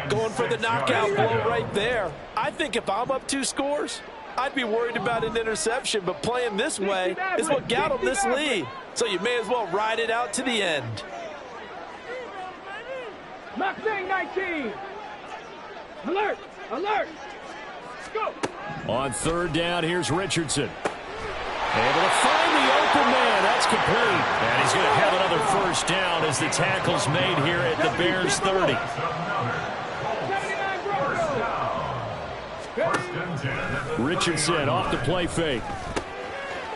[SPEAKER 5] Going for the knockout blow right there. I think if I'm up 2 scores, I'd be worried about an interception, but playing this way is what got them this lead. So you may as well ride it out to the end.
[SPEAKER 3] Mustang 19. Alert, alert. Go.
[SPEAKER 7] On 3rd down, here's Richardson. Able to find the open man. That's complete.
[SPEAKER 2] And he's going to have another 1st down as the tackle's made here at the Bears 30.
[SPEAKER 7] Richardson off the play fake.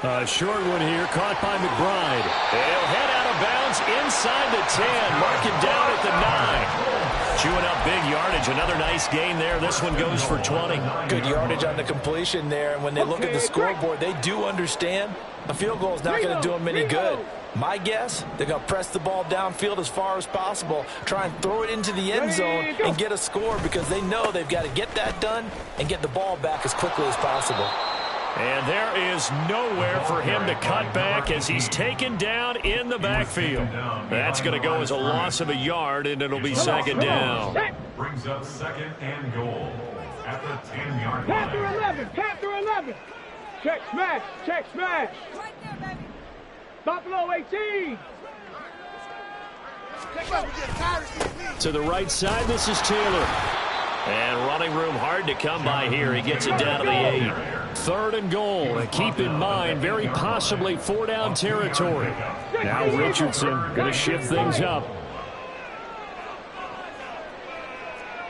[SPEAKER 7] A short one here, caught by McBride.
[SPEAKER 2] He'll head out of of bounds inside the 10. Mark it down at the 9. Chewing up big yardage. Another nice gain there. This one goes for 20.
[SPEAKER 5] Good yardage on the completion there. And when they look at the scoreboard, they do understand a field goal is not going to do them any good. My guess, they're going to press the ball downfield as far as possible, try and throw it into the end zone and get a score because they know they've got to get that done and get the ball back as quickly as possible.
[SPEAKER 2] And there is nowhere for him to cut back as he's taken down in the backfield. That's going to go as a loss of a yard, and it'll be second down.
[SPEAKER 6] Brings up second and goal at the 10-yard line.
[SPEAKER 3] Panther 11, Panther 11. Check smash, check smash. Buffalo 18.
[SPEAKER 7] To the right side, this is Taylor.
[SPEAKER 2] And running room hard to come by here. He gets it down to the 8.
[SPEAKER 7] 3rd and goal. And keep in mind, very possibly 4-down territory. Now Richardson going to shift things up.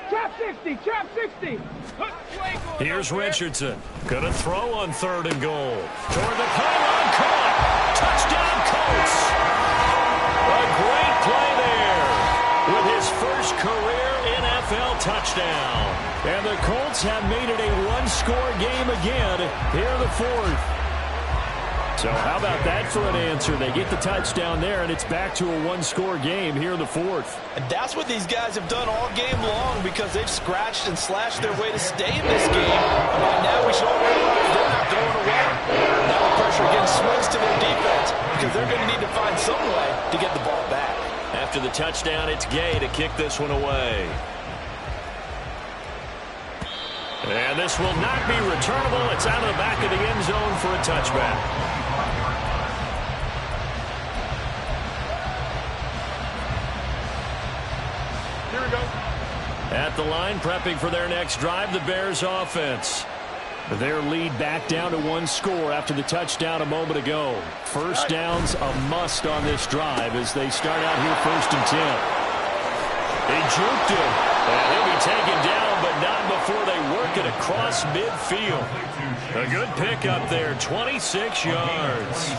[SPEAKER 3] Trap 60, trap 60.
[SPEAKER 2] Here's Richardson. Going to throw on 3rd and goal. Toward the pylon, caught. Touchdown, Colts. A great play there with his first career NFL touchdown.
[SPEAKER 7] And the Colts have made it a one-score game again here in the 4th. So how about that for an answer? They get the touchdown there, and it's back to a one-score game here in the 4th.
[SPEAKER 5] And that's what these guys have done all game long because they've scratched and slashed their way to stay in this game. And by now we should all realize they're not going away. Now the pressure again swings to their defense because they're going to need to find some way to get the ball back.
[SPEAKER 2] After the touchdown, it's Gay to kick this one away. And this will not be returnable. It's out of the back of the end zone for a touchback.
[SPEAKER 3] Here we go.
[SPEAKER 2] At the line, prepping for their next drive, the Bears offense.
[SPEAKER 7] Their lead back down to one score after the touchdown a moment ago. First down's a must on this drive as they start out here 1st and 10.
[SPEAKER 2] He juked him, and he'll be taken down, but not before they work it across midfield. A good pickup there, 26 yards.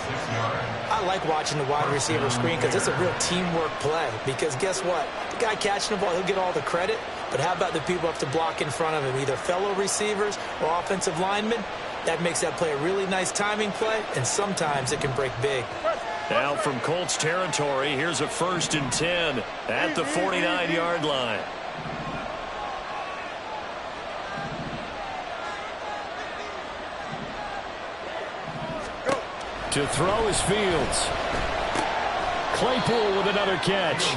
[SPEAKER 5] I like watching the wide receiver screen because it's a real teamwork play. Because guess what? The guy catching the ball, he'll get all the credit. But how about the people up to block in front of him, either fellow receivers or offensive linemen? That makes that play a really nice timing play, and sometimes it can break big.
[SPEAKER 2] Now from Colts territory, here's a 1st and 10 at the 49-yard line.
[SPEAKER 7] To throw is Fields. Claypool with another catch.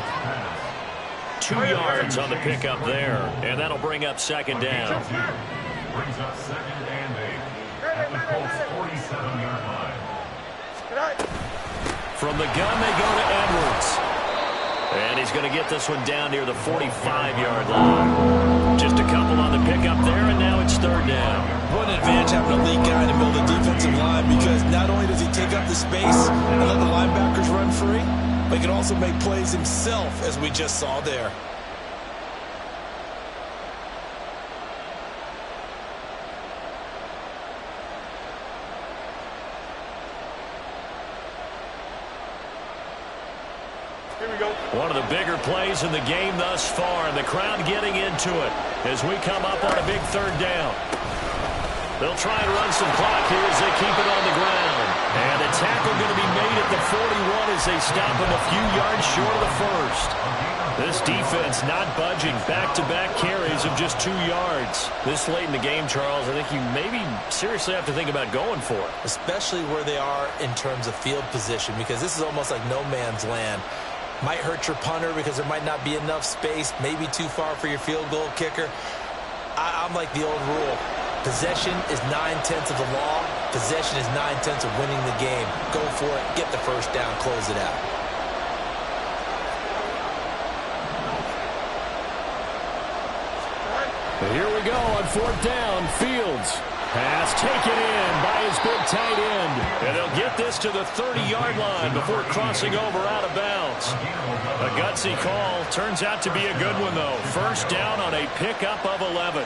[SPEAKER 2] 2 yards on the pickup there, and that'll bring up second down.
[SPEAKER 6] Brings up second and 8 at the Colts 47-yard line.
[SPEAKER 2] From the gun, they go to Edwards. And he's going to get this one down near the 45-yard line. Just a couple on the pickup there, and now it's 3rd down.
[SPEAKER 4] What an advantage having a lead guy in the middle of the defensive line because not only does he take up the space and let the linebackers run free, but he can also make plays himself, as we just saw there.
[SPEAKER 3] Here we go.
[SPEAKER 2] One of the bigger plays in the game thus far, and the crowd getting into it as we come up on a big 3rd down. They'll try and run some clock here as they keep it on the ground. And a tackle going to be made at the 41 as they stop him a few yards short of the 1st. This defense not budging. Back-to-back carries of just 2 yards. This late in the game, Charles, I think you maybe seriously have to think about going for it.
[SPEAKER 5] Especially where they are in terms of field position because this is almost like no man's land. Might hurt your punter because there might not be enough space, maybe too far for your field goal kicker. I'm like the old rule. Possession is 9/10 of the law. Possession is 9/10 of winning the game. Go for it. Get the first down. Close it out.
[SPEAKER 7] Here we go on 4th down. Fields. Pass taken in by his big tight end.
[SPEAKER 2] And they'll get this to the 30-yard line before crossing over out of bounds. A gutsy call. Turns out to be a good one, though. First down on a pickup of 11.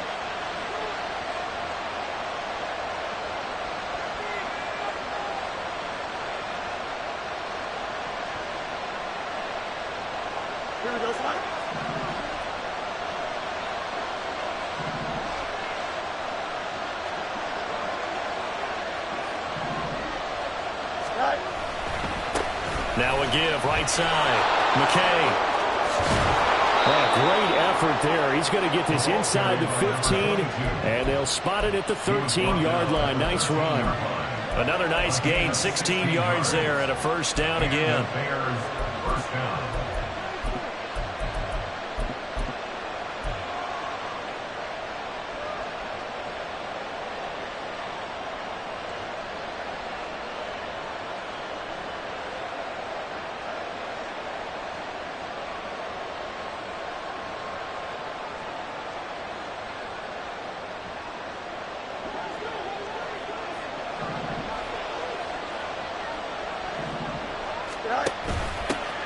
[SPEAKER 2] Now a give, right side. McKay.
[SPEAKER 7] Great effort there. He's going to get this inside the 15, and they'll spot it at the 13-yard line. Nice run.
[SPEAKER 2] Another nice gain, 16 yards there, and a first down again.
[SPEAKER 6] First down.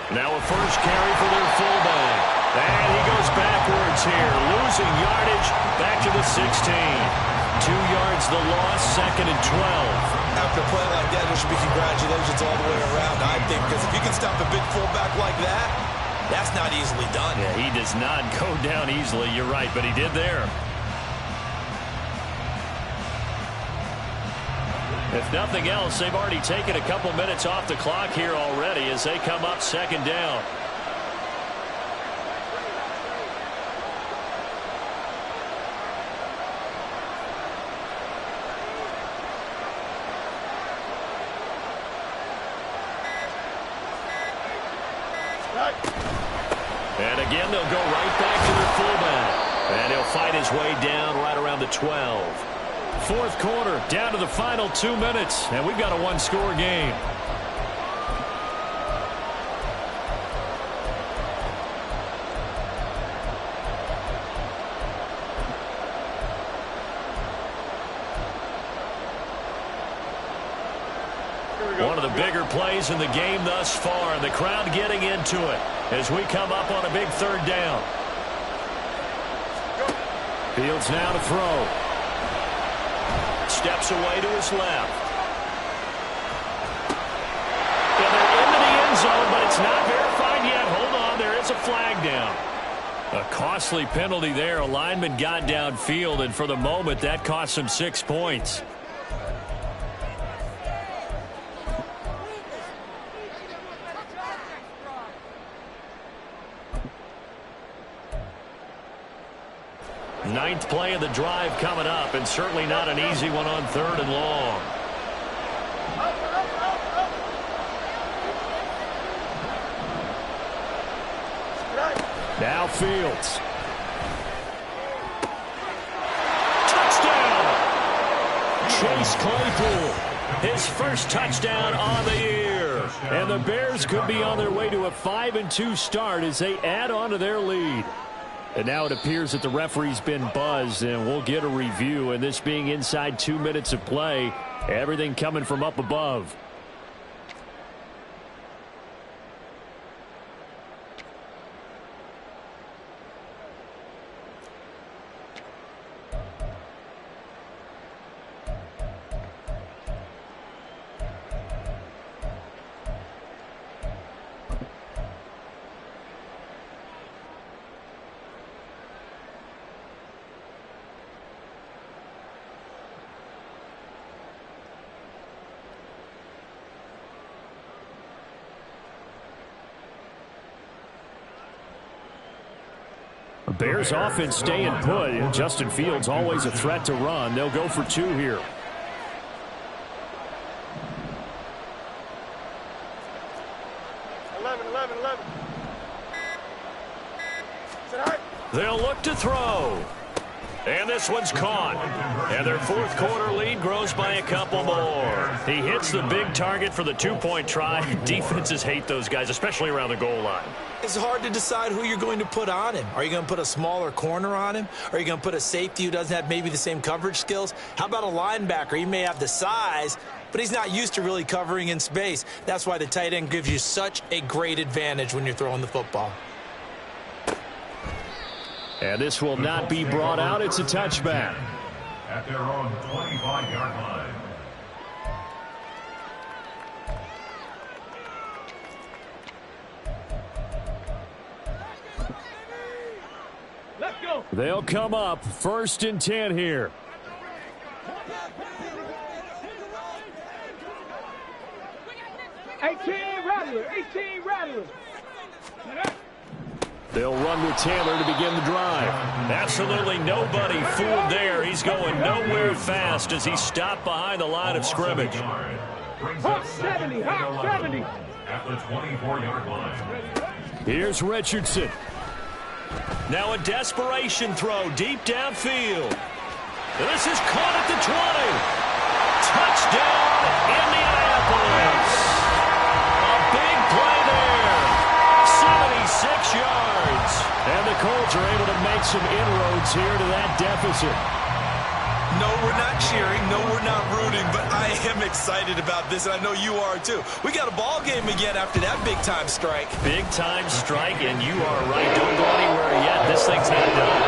[SPEAKER 2] Now a first carry for their fullback. And he goes backwards here, losing yardage back to the 16. 2 yards the loss, 2nd and 12.
[SPEAKER 4] After a play like that, there should be congratulations all the way around, I think, because if you can stop a big fullback like that, that's not easily done.
[SPEAKER 2] Yeah, he does not go down easily, you're right, but he did there. If nothing else, they've already taken a couple minutes off the clock here already as they come up 2nd down. And again, they'll go right back to their fullback. And he'll fight his way down right around the 12. 4th quarter, down to the final 2 minutes, and we've got a one-score game. One of the bigger plays in the game thus far, and the crowd getting into it as we come up on a big 3rd down. Fields now to throw. Steps away to his left. And they're into the end zone, but it's not verified yet. Hold on, there is a flag down. A costly penalty there. A lineman got downfield, and for the moment, that cost him 6 points. Ninth play of the drive coming up, and certainly not an easy one on 3rd and long. Now Fields. Touchdown! Chase Claypool, his first touchdown on the year. And the Bears could be on their way to a 5-2 start as they add on to their lead. And now it appears that the referee's been buzzed, and we'll get a review. And this being inside 2 minutes of play, everything coming from up above. Bears offense staying put. Justin Fields always a threat to run. They'll go for 2 here. They'll look to throw. And this one's caught. And their 4th quarter lead grows by a couple more. He hits the big target for the 2-point try. Defenses hate those guys, especially around the goal line.
[SPEAKER 4] It's hard to decide who you're going to put on him. Are you going to put a smaller corner on him? Are you going to put a safety who doesn't have maybe the same coverage skills? How about a linebacker? He may have the size, but he's not used to really covering in space. That's why the tight end gives you such a great advantage when you're throwing the football.
[SPEAKER 7] And this will not be brought out. It's a touchback.
[SPEAKER 6] At their own 25-yard line.
[SPEAKER 3] Let's go.
[SPEAKER 7] They'll come up 1st and 10 here.
[SPEAKER 3] 18 Rattler. 18 Rattler.
[SPEAKER 7] They'll run with Taylor to begin the drive.
[SPEAKER 2] Absolutely nobody fooled there. He's going nowhere fast as he's stopped behind the line of scrimmage.
[SPEAKER 3] Hot 70, hot 70.
[SPEAKER 6] At the 24-yard line.
[SPEAKER 7] Here's Richardson.
[SPEAKER 2] Now a desperation throw deep downfield. This is caught at the 20. Touchdown, Indianapolis. A big play there. 76 yards.
[SPEAKER 7] And the Colts are able to make some inroads here to that deficit.
[SPEAKER 4] No, we're not cheering. No, we're not rooting. But I am excited about this, and I know you are too. We got a ball game again after that big-time strike.
[SPEAKER 2] Big-time strike, and you are right. Don't go anywhere yet. This thing's not done.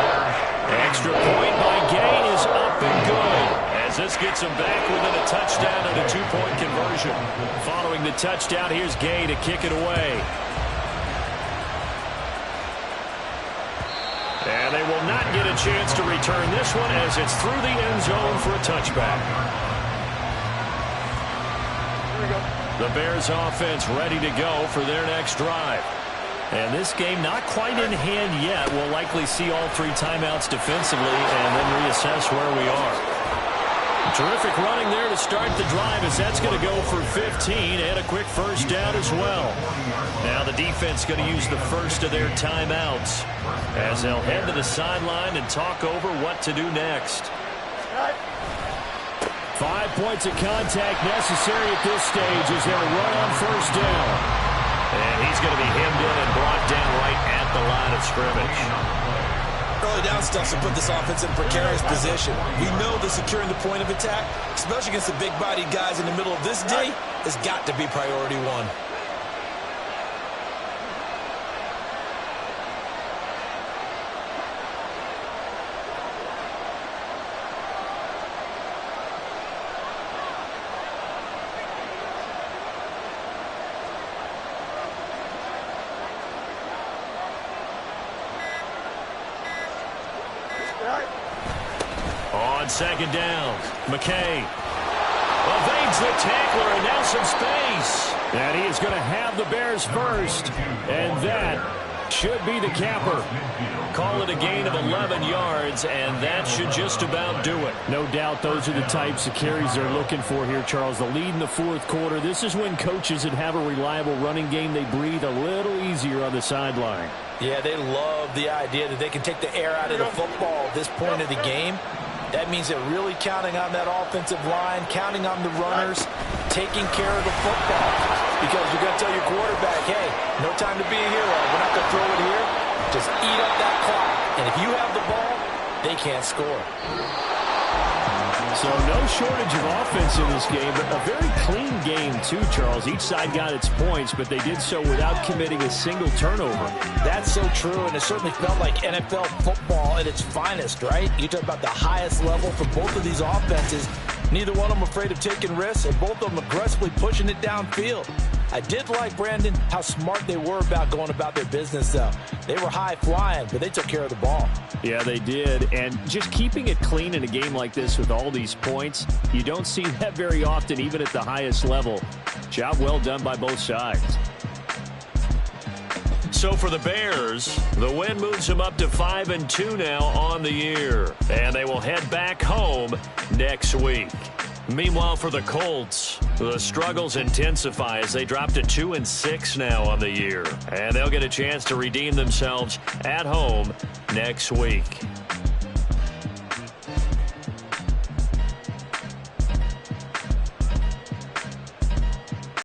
[SPEAKER 2] Extra point by Gain is up and good, as this gets him back within a touchdown and a two-point conversion.
[SPEAKER 7] Following the touchdown, here's Gain to kick it away. And they will not get a chance to return this one as it's through the end zone for a touchback. The Bears offense ready to go for their next drive. And this game not quite in hand yet. We'll likely see all three timeouts defensively and then reassess where we are. Terrific running there to start the drive as that's going to go for 15 and a quick first down as well. Now the defense going to use the first of their timeouts as they'll head to the sideline and talk over what to do next. 5 points of contact necessary at this stage as they'll run on first down.
[SPEAKER 2] And he's going to be hemmed in and brought down right at the line of scrimmage.
[SPEAKER 4] Early down stuff to put this offense in a precarious position. We know that securing the point of attack, especially against the big-bodied guys in the middle of this day, has got to be priority one.
[SPEAKER 2] On second down, McKay evades the tackler and now some space.
[SPEAKER 7] And he is going to have the Bears first. And that should be the capper.
[SPEAKER 2] Call it a gain of 11 yards, and that should just about do it.
[SPEAKER 7] No doubt those are the types of carries they're looking for here, Charles. The lead in the fourth quarter. This is when coaches that have a reliable running game, they breathe a little easier on the sideline.
[SPEAKER 5] Yeah, they love the idea that they can take the air out of the football at this point of the game. That means they're really counting on that offensive line, counting on the runners, taking care of the football. Because you're going to tell your quarterback, hey, no time to be a hero. We're not going to throw it here. Just eat up that clock. And if you have the ball, they can't score.
[SPEAKER 7] So no shortage of offense in this game, but a very clean game too, Charles. Each side got its points, but they did so without committing a single turnover.
[SPEAKER 5] That's so true, and it certainly felt like NFL football at its finest, right? You talk about the highest level for both of these offenses. Neither one of them afraid of taking risks, and both of them aggressively pushing it downfield. I did like, Brandon, how smart they were about going about their business, though. They were high-flying, but they took care of the ball.
[SPEAKER 7] Yeah, they did. And just keeping it clean in a game like this with all these points, you don't see that very often, even at the highest level. Job well done by both sides.
[SPEAKER 2] So for the Bears, the win moves them up to 5-2 now on the year. And they will head back home next week. Meanwhile, for the Colts, the struggles intensify as they drop to 2-6 now on the year. And they'll get a chance to redeem themselves at home next week.